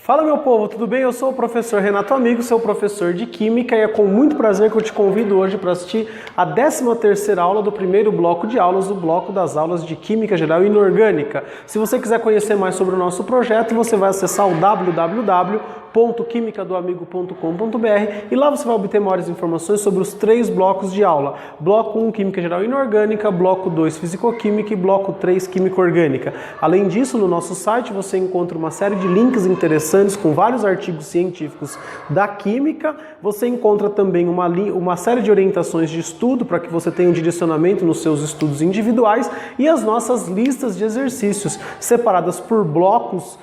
Fala meu povo, tudo bem? Eu sou o professor Renato Amigo, seu professor de Química, e é com muito prazer que eu te convido hoje para assistir a 13ª aula do primeiro bloco de aulas, o bloco das aulas de Química Geral e Inorgânica. Se você quiser conhecer mais sobre o nosso projeto, você vai acessar o www.quimicadoamigo.com.br e lá você vai obter maiores informações sobre os 3 blocos de aula. Bloco 1, Química Geral e Inorgânica, Bloco 2, Físico-Química e Bloco 3, Química Orgânica. Além disso, no nosso site você encontra uma série de links interessantes com vários artigos científicos da Química. Você encontra também uma série de orientações de estudo para que você tenha um direcionamento nos seus estudos individuais e as nossas listas de exercícios separadas por blocos,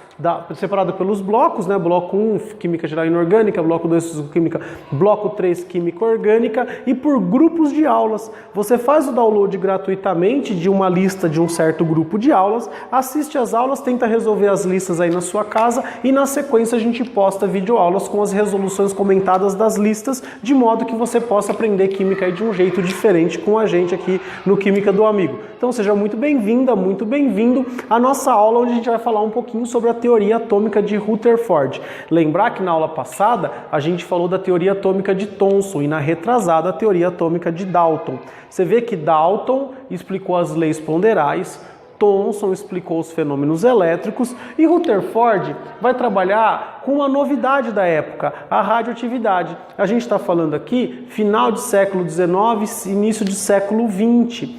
separado pelos blocos, né? Bloco 1, Química Geral e Inorgânica, Bloco 2, Físico-Química, Bloco 3, Química Orgânica, e por grupos de aulas. Você faz o download gratuitamente de uma lista de um certo grupo de aulas, assiste às aulas, tenta resolver as listas aí na sua casa e na sequência a gente posta videoaulas com as resoluções comentadas das listas, de modo que você possa aprender Química aí de um jeito diferente com a gente aqui no Química do Amigo. Então seja muito bem-vinda, muito bem-vindo à nossa aula, onde a gente vai falar um pouquinho sobre a teoria atômica de Rutherford. Lembrar que na aula passada a gente falou da teoria atômica de Thomson e na retrasada a teoria atômica de Dalton. Você vê que Dalton explicou as leis ponderais, Thomson explicou os fenômenos elétricos e Rutherford vai trabalhar com uma novidade da época, a radioatividade. A gente está falando aqui final de século XIX, início de século XX.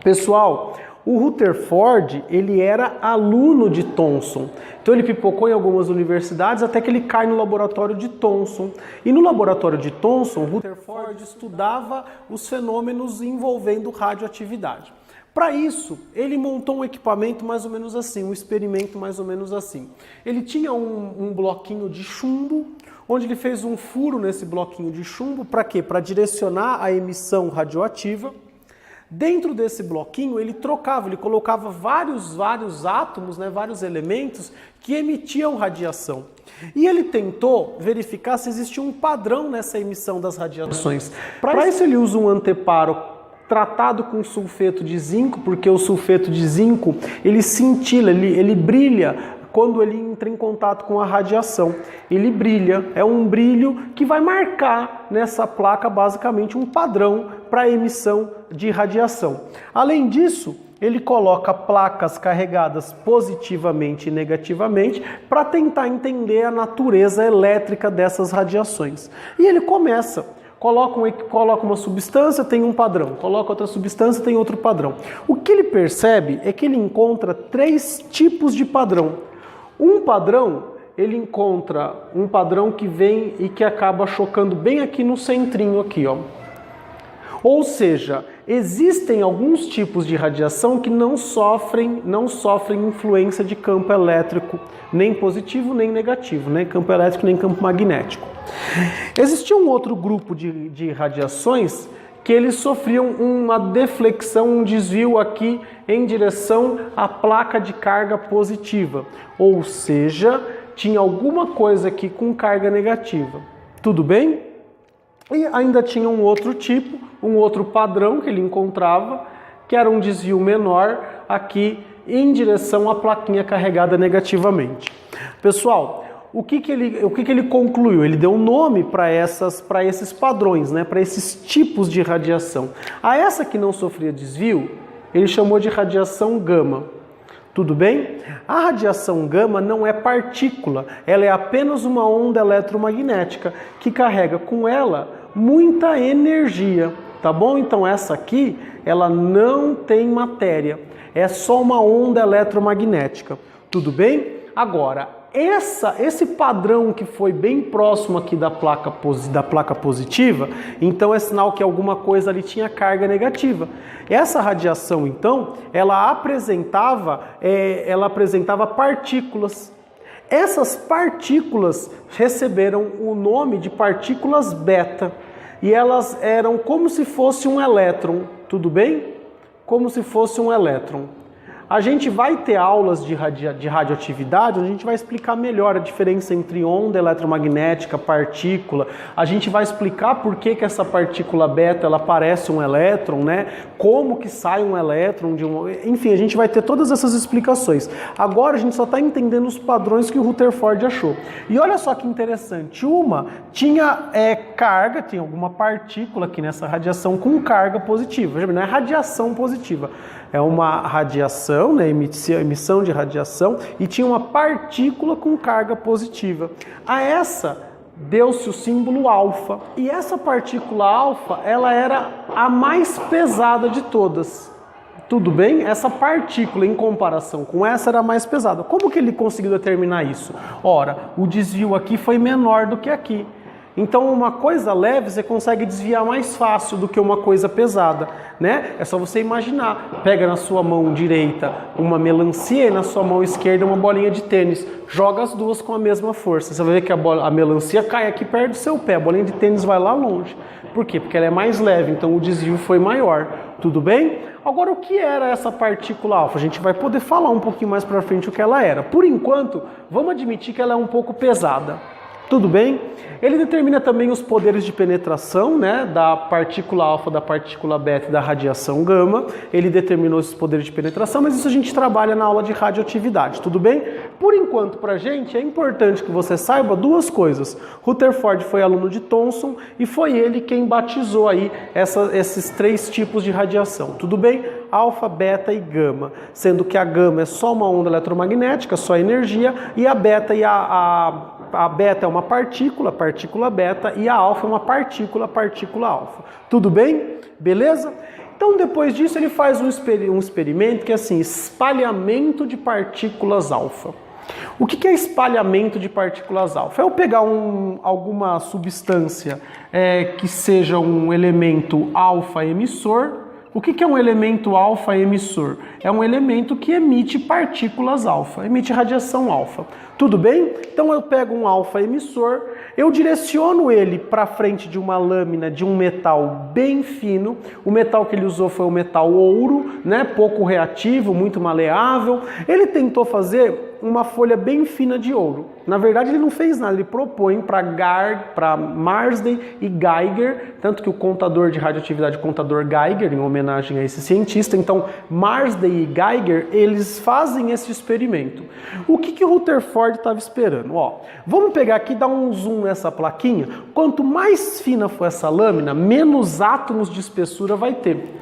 Pessoal, o Rutherford, ele era aluno de Thomson. Então ele pipocou em algumas universidades até que ele cai no laboratório de Thomson. E no laboratório de Thomson, Rutherford estudava os fenômenos envolvendo radioatividade. Para isso, ele montou um equipamento mais ou menos assim, um experimento mais ou menos assim. Ele tinha um bloquinho de chumbo, onde ele fez um furo nesse bloquinho de chumbo, para quê? Para direcionar a emissão radioativa. Dentro desse bloquinho ele colocava vários átomos, né, vários elementos que emitiam radiação. E ele tentou verificar se existia um padrão nessa emissão das radiações. Para isso ele usa um anteparo tratado com sulfeto de zinco, porque o sulfeto de zinco ele cintila, ele brilha quando ele entra em contato com a radiação. Ele brilha, é um brilho que vai marcar nessa placa basicamente um padrão para a emissão de radiação. Além disso, ele coloca placas carregadas positivamente e negativamente para tentar entender a natureza elétrica dessas radiações. E ele começa. Coloca uma substância, tem um padrão. Coloca outra substância, tem outro padrão. O que ele percebe é que ele encontra 3 tipos de padrão. Um padrão, ele encontra um padrão que vem e que acaba chocando bem aqui no centrinho aqui, ó. Ou seja, existem alguns tipos de radiação que não sofrem influência de campo elétrico, nem positivo nem negativo, nem campo elétrico nem campo magnético. Existia um outro grupo de radiações que eles sofriam uma deflexão, um desvio aqui em direção à placa de carga positiva. Ou seja, tinha alguma coisa aqui com carga negativa. Tudo bem? E ainda tinha um outro tipo, um outro padrão que ele encontrava, que era um desvio menor aqui em direção à plaquinha carregada negativamente. Pessoal, o que ele concluiu? Ele deu um nome para esses padrões, né? Para esses tipos de radiação. A essa que não sofria desvio, ele chamou de radiação gama. Tudo bem? A radiação gama não é partícula, ela é apenas uma onda eletromagnética que carrega com ela muita energia, tá bom? Então essa aqui, ela não tem matéria, é só uma onda eletromagnética. Tudo bem? Agora, esse padrão que foi bem próximo aqui da placa positiva, então é sinal que alguma coisa ali tinha carga negativa. Essa radiação, então, ela apresentava partículas. Essas partículas receberam o nome de partículas beta e elas eram como se fosse um elétron, tudo bem? Como se fosse um elétron. A gente vai ter aulas de radioatividade, onde a gente vai explicar melhor a diferença entre onda eletromagnética, partícula. A gente vai explicar por que essa partícula beta ela parece um elétron, né? Como que sai um elétron de um... Enfim, a gente vai ter todas essas explicações. Agora a gente só está entendendo os padrões que o Rutherford achou. E olha só que interessante, uma tinha carga, tinha alguma partícula aqui nessa radiação com carga positiva. Não é radiação positiva, é uma radiação, né, emissão de radiação, e tinha uma partícula com carga positiva. A essa deu-se o símbolo alfa, e essa partícula alfa, ela era a mais pesada de todas. Tudo bem? Essa partícula, em comparação com essa, era a mais pesada. Como que ele conseguiu determinar isso? Ora, o desvio aqui foi menor do que aqui. Então, uma coisa leve você consegue desviar mais fácil do que uma coisa pesada, né? É só você imaginar. Pega na sua mão direita uma melancia e na sua mão esquerda uma bolinha de tênis. Joga as duas com a mesma força. Você vai ver que a melancia cai aqui perto do seu pé. A bolinha de tênis vai lá longe. Por quê? Porque ela é mais leve, então o desvio foi maior. Tudo bem? Agora, o que era essa partícula alfa? A gente vai poder falar um pouquinho mais para frente o que ela era. Por enquanto, vamos admitir que ela é um pouco pesada. Tudo bem? Ele determina também os poderes de penetração, né, da partícula alfa, da partícula beta e da radiação gama. Ele determinou esses poderes de penetração, mas isso a gente trabalha na aula de radioatividade, tudo bem? Por enquanto, pra gente, é importante que você saiba duas coisas. Rutherford foi aluno de Thomson e foi ele quem batizou aí esses três tipos de radiação, tudo bem? Alfa, beta e gama, sendo que a gama é só uma onda eletromagnética, só energia, e a beta a beta é uma partícula beta, e a alfa é uma partícula alfa. Tudo bem? Beleza? Então, depois disso, ele faz um experimento que é assim, espalhamento de partículas alfa. O que é espalhamento de partículas alfa? É eu pegar alguma substância que seja um elemento alfa emissor. O que é um elemento alfa emissor? É um elemento que emite partículas alfa, emite radiação alfa. Tudo bem? Então eu pego um alfa emissor, eu direciono ele para frente de uma lâmina de um metal bem fino. O metal que ele usou foi o metal ouro, né? Pouco reativo, muito maleável. Ele tentou fazer uma folha bem fina de ouro. Na verdade, ele não fez nada, ele propõe para Marsden e Geiger, tanto que o contador de radioatividade, o contador Geiger, em homenagem a esse cientista. Então, Marsden e Geiger, eles fazem esse experimento. O que o Rutherford estava esperando? Ó, vamos pegar aqui e dar um zoom nessa plaquinha. Quanto mais fina for essa lâmina, menos átomos de espessura vai ter.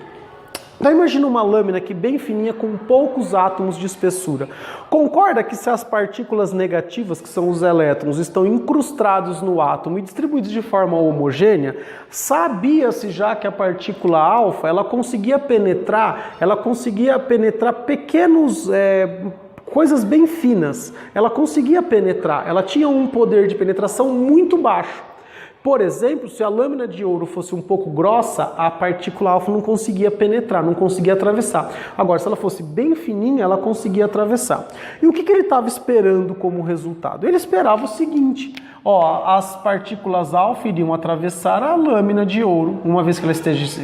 Então imagina uma lâmina aqui bem fininha com poucos átomos de espessura. Concorda que se as partículas negativas, que são os elétrons, estão incrustados no átomo e distribuídos de forma homogênea, sabia-se já que a partícula alfa, ela conseguia penetrar pequenos... coisas bem finas. Ela conseguia penetrar, ela tinha um poder de penetração muito baixo. Por exemplo, se a lâmina de ouro fosse um pouco grossa, a partícula alfa não conseguia penetrar, não conseguia atravessar. Agora, se ela fosse bem fininha, ela conseguia atravessar. E o que ele estava esperando como resultado? Ele esperava o seguinte: ó, as partículas alfa iriam atravessar a lâmina de ouro, uma vez que ela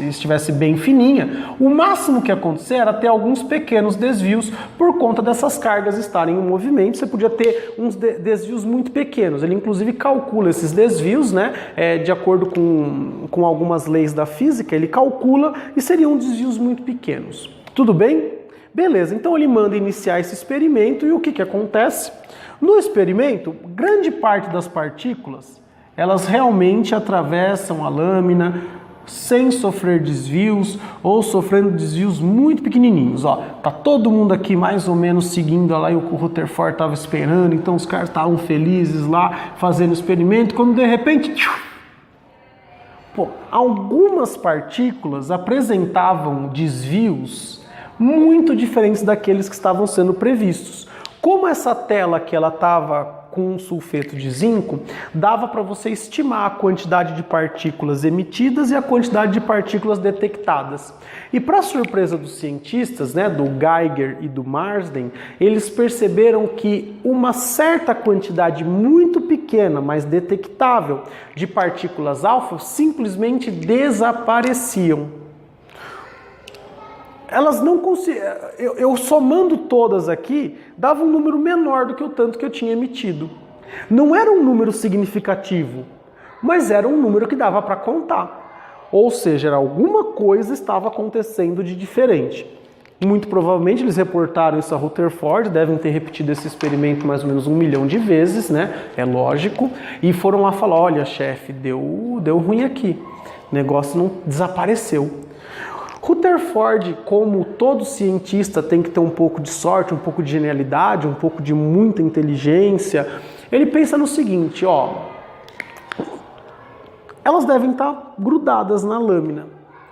estivesse bem fininha. O máximo que ia acontecer era ter alguns pequenos desvios por conta dessas cargas estarem em movimento. Você podia ter uns desvios muito pequenos. Ele inclusive calcula esses desvios, né? De acordo com algumas leis da física, ele calcula e seriam desvios muito pequenos. Tudo bem? Beleza, então ele manda iniciar esse experimento e o que acontece? No experimento, grande parte das partículas, elas realmente atravessam a lâmina sem sofrer desvios ou sofrendo desvios muito pequenininhos. Ó, tá todo mundo aqui mais ou menos seguindo lá e o Rutherford estava esperando, então os caras estavam felizes lá fazendo o experimento, quando de repente... algumas partículas apresentavam desvios muito diferentes daqueles que estavam sendo previstos. Como essa tela que ela estava com um sulfeto de zinco, dava para você estimar a quantidade de partículas emitidas e a quantidade de partículas detectadas. E para surpresa dos cientistas, né, do Geiger e do Marsden, eles perceberam que uma certa quantidade muito pequena, mas detectável, de partículas alfa simplesmente desapareciam. elas não conseguiam. Eu somando todas aqui, dava um número menor do que o tanto que eu tinha emitido. Não era um número significativo, mas era um número que dava para contar. Ou seja, alguma coisa estava acontecendo de diferente. Muito provavelmente eles reportaram isso a Rutherford, devem ter repetido esse experimento mais ou menos 1 milhão de vezes, né? É lógico. E foram lá falar, olha, chefe, deu ruim aqui. O negócio não desapareceu. Rutherford, como todo cientista, tem que ter um pouco de sorte, um pouco de genialidade, um pouco de muita inteligência. Ele pensa no seguinte, ó, elas devem estar grudadas na lâmina.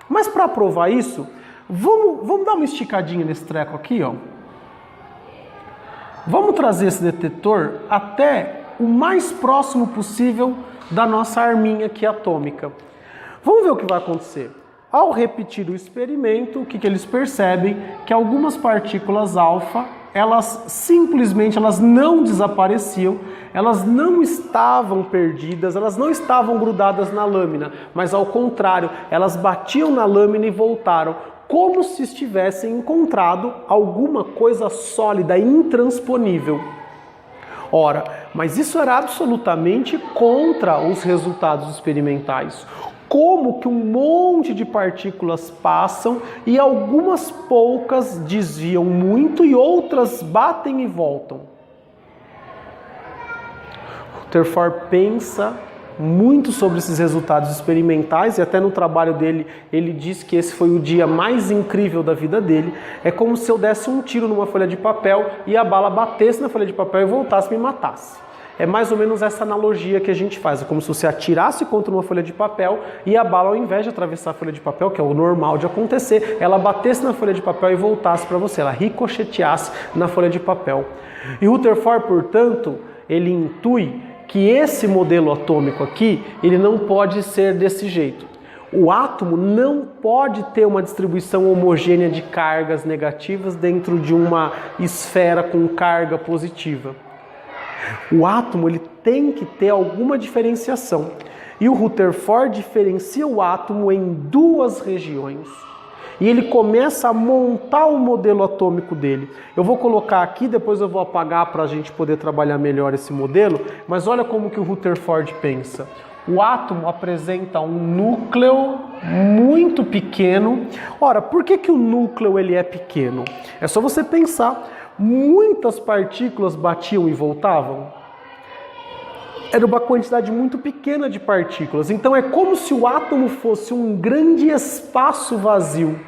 Mas para provar isso, vamos dar uma esticadinha nesse treco aqui, ó. Vamos trazer esse detetor até o mais próximo possível da nossa arminha aqui atômica. Vamos ver o que vai acontecer. Ao repetir o experimento, o que eles percebem? Que algumas partículas alfa, elas simplesmente não desapareciam, elas não estavam perdidas, elas não estavam grudadas na lâmina, mas ao contrário, elas batiam na lâmina e voltaram, como se estivessem encontrado alguma coisa sólida, intransponível. Ora, mas isso era absolutamente contra os resultados experimentais. Como que um monte de partículas passam e algumas poucas desviam muito e outras batem e voltam? Rutherford pensa muito sobre esses resultados experimentais e até no trabalho dele ele diz que esse foi o dia mais incrível da vida dele. É como se eu desse um tiro numa folha de papel e a bala batesse na folha de papel e voltasse e me matasse. É mais ou menos essa analogia que a gente faz. É como se você atirasse contra uma folha de papel e a bala, ao invés de atravessar a folha de papel, que é o normal de acontecer, ela batesse na folha de papel e voltasse para você, ela ricocheteasse na folha de papel. E Rutherford, portanto, ele intui que esse modelo atômico aqui, ele não pode ser desse jeito. O átomo não pode ter uma distribuição homogênea de cargas negativas dentro de uma esfera com carga positiva. O átomo ele tem que ter alguma diferenciação. E o Rutherford diferencia o átomo em duas regiões. E ele começa a montar o modelo atômico dele. Eu vou colocar aqui, depois eu vou apagar para a gente poder trabalhar melhor esse modelo. Mas olha como que o Rutherford pensa. O átomo apresenta um núcleo muito pequeno. Ora, por que o núcleo ele é pequeno? É só você pensar. Muitas partículas batiam e voltavam. Era uma quantidade muito pequena de partículas. Então é como se o átomo fosse um grande espaço vazio,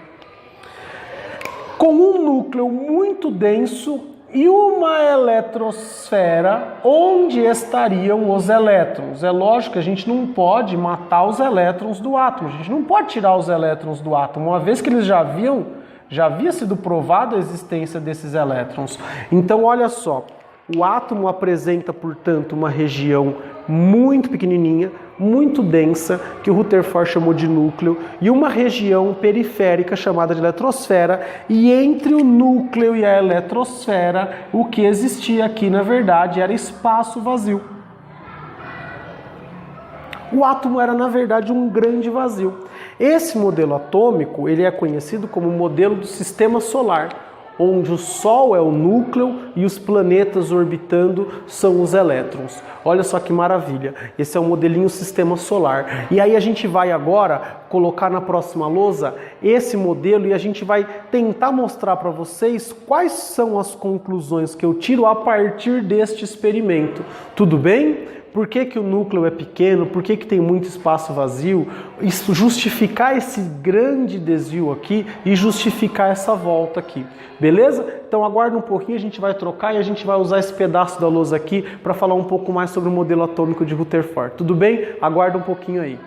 com um núcleo muito denso e uma eletrosfera onde estariam os elétrons. É lógico que a gente não pode matar os elétrons do átomo. A gente não pode tirar os elétrons do átomo, uma vez que eles já havia sido provada a existência desses elétrons. Então, olha só, o átomo apresenta, portanto, uma região muito pequenininha, muito densa, que o Rutherford chamou de núcleo, e uma região periférica chamada de eletrosfera, e entre o núcleo e a eletrosfera, o que existia aqui, na verdade, era espaço vazio. O átomo era, na verdade, um grande vazio. Esse modelo atômico ele é conhecido como o modelo do sistema solar, onde o Sol é o núcleo e os planetas orbitando são os elétrons. Olha só que maravilha, esse é o modelinho sistema solar. E aí a gente vai agora colocar na próxima lousa esse modelo e a gente vai tentar mostrar para vocês quais são as conclusões que eu tiro a partir deste experimento. Tudo bem? Por que o núcleo é pequeno? Por que tem muito espaço vazio? Isso, justificar esse grande desvio aqui e justificar essa volta aqui. Beleza? Então aguarda um pouquinho, a gente vai trocar e a gente vai usar esse pedaço da lousa aqui para falar um pouco mais sobre o modelo atômico de Rutherford. Tudo bem? Aguarda um pouquinho aí.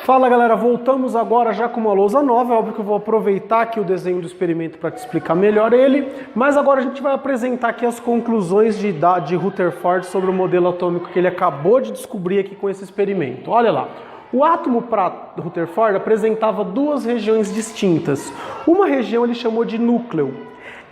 Fala galera, voltamos agora já com uma lousa nova. É óbvio que eu vou aproveitar aqui o desenho do experimento para te explicar melhor ele, mas agora a gente vai apresentar aqui as conclusões de Rutherford sobre o modelo atômico que ele acabou de descobrir aqui com esse experimento. Olha lá, o átomo para Rutherford apresentava duas regiões distintas. Uma região ele chamou de núcleo.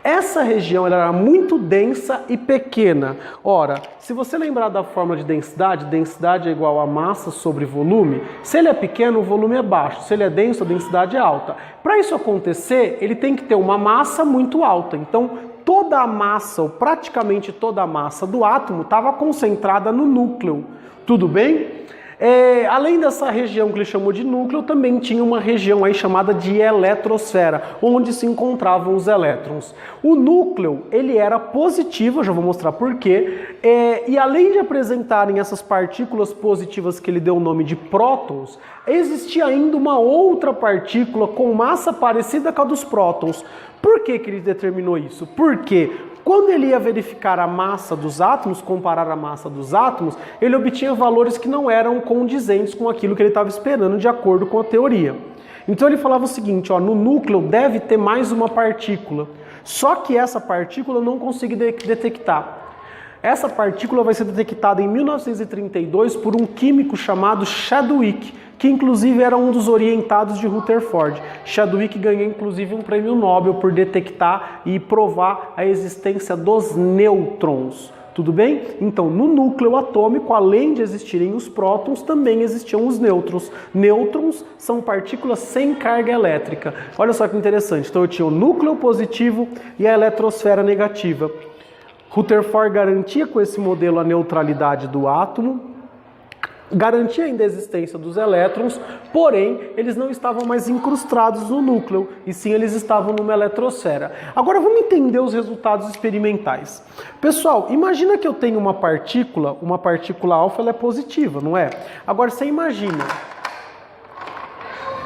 Essa região ela era muito densa e pequena. Ora, se você lembrar da fórmula de densidade é igual a massa sobre volume. Se ele é pequeno, o volume é baixo. Se ele é denso, a densidade é alta. Para isso acontecer, ele tem que ter uma massa muito alta. Então, toda a massa, ou praticamente toda a massa do átomo, estava concentrada no núcleo. Tudo bem? Além dessa região que ele chamou de núcleo, também tinha uma região aí chamada de eletrosfera, onde se encontravam os elétrons. O núcleo, ele era positivo, eu já vou mostrar por quê, e além de apresentarem essas partículas positivas que ele deu o nome de prótons, existia ainda uma outra partícula com massa parecida com a dos prótons. Por que ele determinou isso? Porque quando ele ia verificar a massa dos átomos, comparar a massa dos átomos, ele obtinha valores que não eram condizentes com aquilo que ele estava esperando de acordo com a teoria. Então ele falava o seguinte, ó, no núcleo deve ter mais uma partícula, só que essa partícula eu não consigo detectar. Essa partícula vai ser detectada em 1932 por um químico chamado Chadwick, que inclusive era um dos orientados de Rutherford. Chadwick ganhou inclusive um prêmio Nobel por detectar e provar a existência dos nêutrons. Tudo bem? Então, no núcleo atômico, além de existirem os prótons, também existiam os nêutrons. Nêutrons são partículas sem carga elétrica. Olha só que interessante. Então, eu tinha o núcleo positivo e a eletrosfera negativa. Rutherford garantia com esse modelo a neutralidade do átomo, garantia ainda a existência dos elétrons, porém, eles não estavam mais incrustados no núcleo, e sim eles estavam numa eletrosfera. Agora vamos entender os resultados experimentais. Pessoal, imagina que eu tenho uma partícula alfa, ela é positiva, não é? Agora você imagina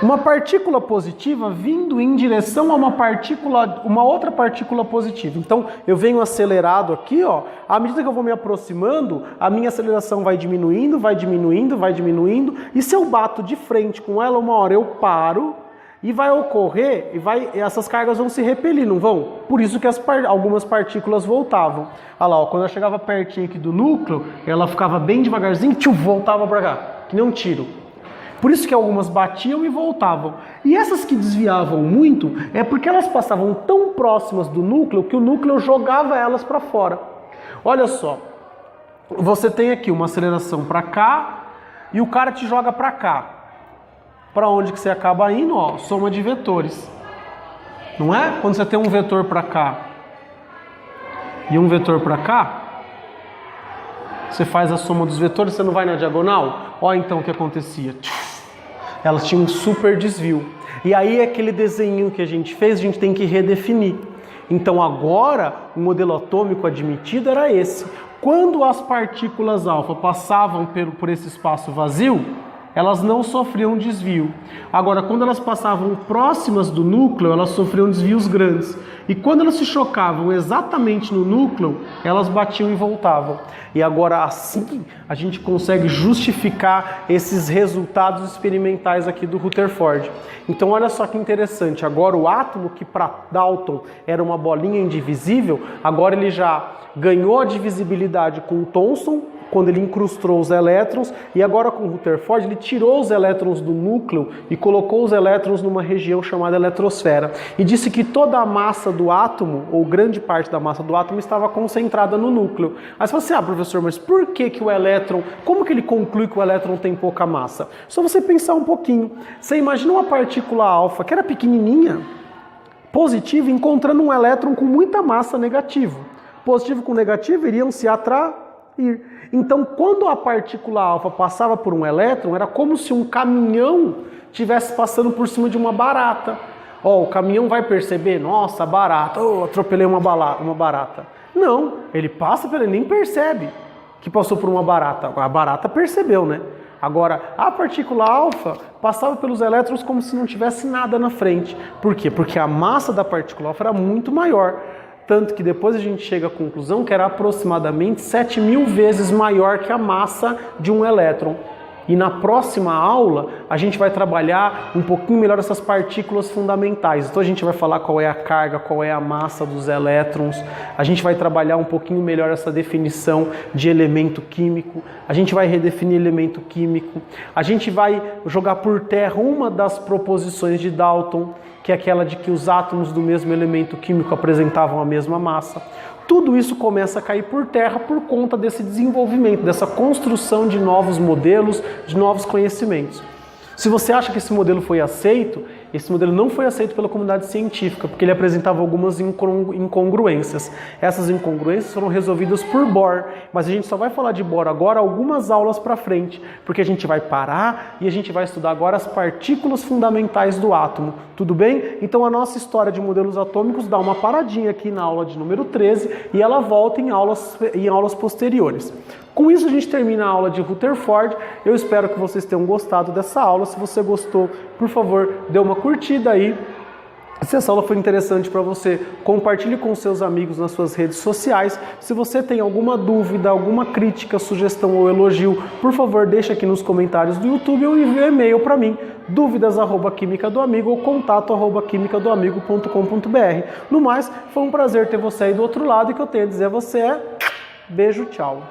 uma partícula positiva vindo em direção a uma outra partícula positiva. Então, eu venho acelerado aqui, ó. À medida que eu vou me aproximando, a minha aceleração vai diminuindo, e se eu bato de frente com ela, uma hora eu paro, e vai ocorrer, essas cargas vão se repelir, não vão? Por isso que algumas partículas voltavam. Olha lá, ó, quando eu chegava pertinho aqui do núcleo, ela ficava bem devagarzinho, voltava para cá, que nem um tiro. Por isso que algumas batiam e voltavam. E essas que desviavam muito é porque elas passavam tão próximas do núcleo que o núcleo jogava elas para fora. Olha só, você tem aqui uma aceleração para cá e o cara te joga para cá. Para onde que você acaba indo? Ó, soma de vetores. Não é? Quando você tem um vetor para cá e um vetor para cá, você faz a soma dos vetores, você não vai na diagonal? Ó, então o que acontecia? Elas tinham um super desvio. E aí aquele desenho que a gente fez, a gente tem que redefinir. Então agora o modelo atômico admitido era esse. Quando as partículas alfa passavam por esse espaço vazio, elas não sofriam desvio. Agora, quando elas passavam próximas do núcleo, elas sofriam desvios grandes. E quando elas se chocavam exatamente no núcleo, elas batiam e voltavam. E agora, assim, a gente consegue justificar esses resultados experimentais aqui do Rutherford. Então, olha só que interessante. Agora, o átomo, que para Dalton era uma bolinha indivisível, agora ele já ganhou a divisibilidade com o Thomson, quando ele incrustou os elétrons, e agora com o Rutherford ele tirou os elétrons do núcleo e colocou os elétrons numa região chamada eletrosfera. E disse que toda a massa do átomo, ou grande parte da massa do átomo, estava concentrada no núcleo. Aí você fala assim, professor, mas por que o elétron, como que ele conclui que o elétron tem pouca massa? Só você pensar um pouquinho. Você imagina uma partícula alfa, que era pequenininha, positiva, encontrando um elétron com muita massa negativo. Positivo com negativo iriam se atrair. Então, quando a partícula alfa passava por um elétron, era como se um caminhão estivesse passando por cima de uma barata. O caminhão vai perceber, nossa, barata, atropelei uma barata. Não, ele passa, ele nem percebe que passou por uma barata. A barata percebeu, né? Agora, a partícula alfa passava pelos elétrons como se não tivesse nada na frente. Por quê? Porque a massa da partícula alfa era muito maior. Tanto que depois a gente chega à conclusão que era aproximadamente 7.000 vezes maior que a massa de um elétron. E na próxima aula a gente vai trabalhar um pouquinho melhor essas partículas fundamentais. Então a gente vai falar qual é a carga, qual é a massa dos elétrons, a gente vai trabalhar um pouquinho melhor essa definição de elemento químico, a gente vai redefinir elemento químico, a gente vai jogar por terra uma das proposições de Dalton, que é aquela de que os átomos do mesmo elemento químico apresentavam a mesma massa. Tudo isso começa a cair por terra por conta desse desenvolvimento, dessa construção de novos modelos, de novos conhecimentos. Se você acha que esse modelo foi aceito, esse modelo não foi aceito pela comunidade científica, porque ele apresentava algumas incongruências. Essas incongruências foram resolvidas por Bohr, mas a gente só vai falar de Bohr agora algumas aulas para frente, porque a gente vai parar e a gente vai estudar agora as partículas fundamentais do átomo. Tudo bem? Então a nossa história de modelos atômicos dá uma paradinha aqui na aula de número 13 e ela volta em aulas posteriores. Com isso a gente termina a aula de Rutherford. Eu espero que vocês tenham gostado dessa aula. Se você gostou, por favor, dê uma curtida aí. Se essa aula foi interessante para você, compartilhe com seus amigos nas suas redes sociais. Se você tem alguma dúvida, alguma crítica, sugestão ou elogio, por favor, deixe aqui nos comentários do YouTube ou envie um e-mail para mim, dúvidas@quimicadoamigo ou contato@quimicadoamigo.com.br. No mais, foi um prazer ter você aí do outro lado e o que eu tenho a dizer a você é beijo, tchau.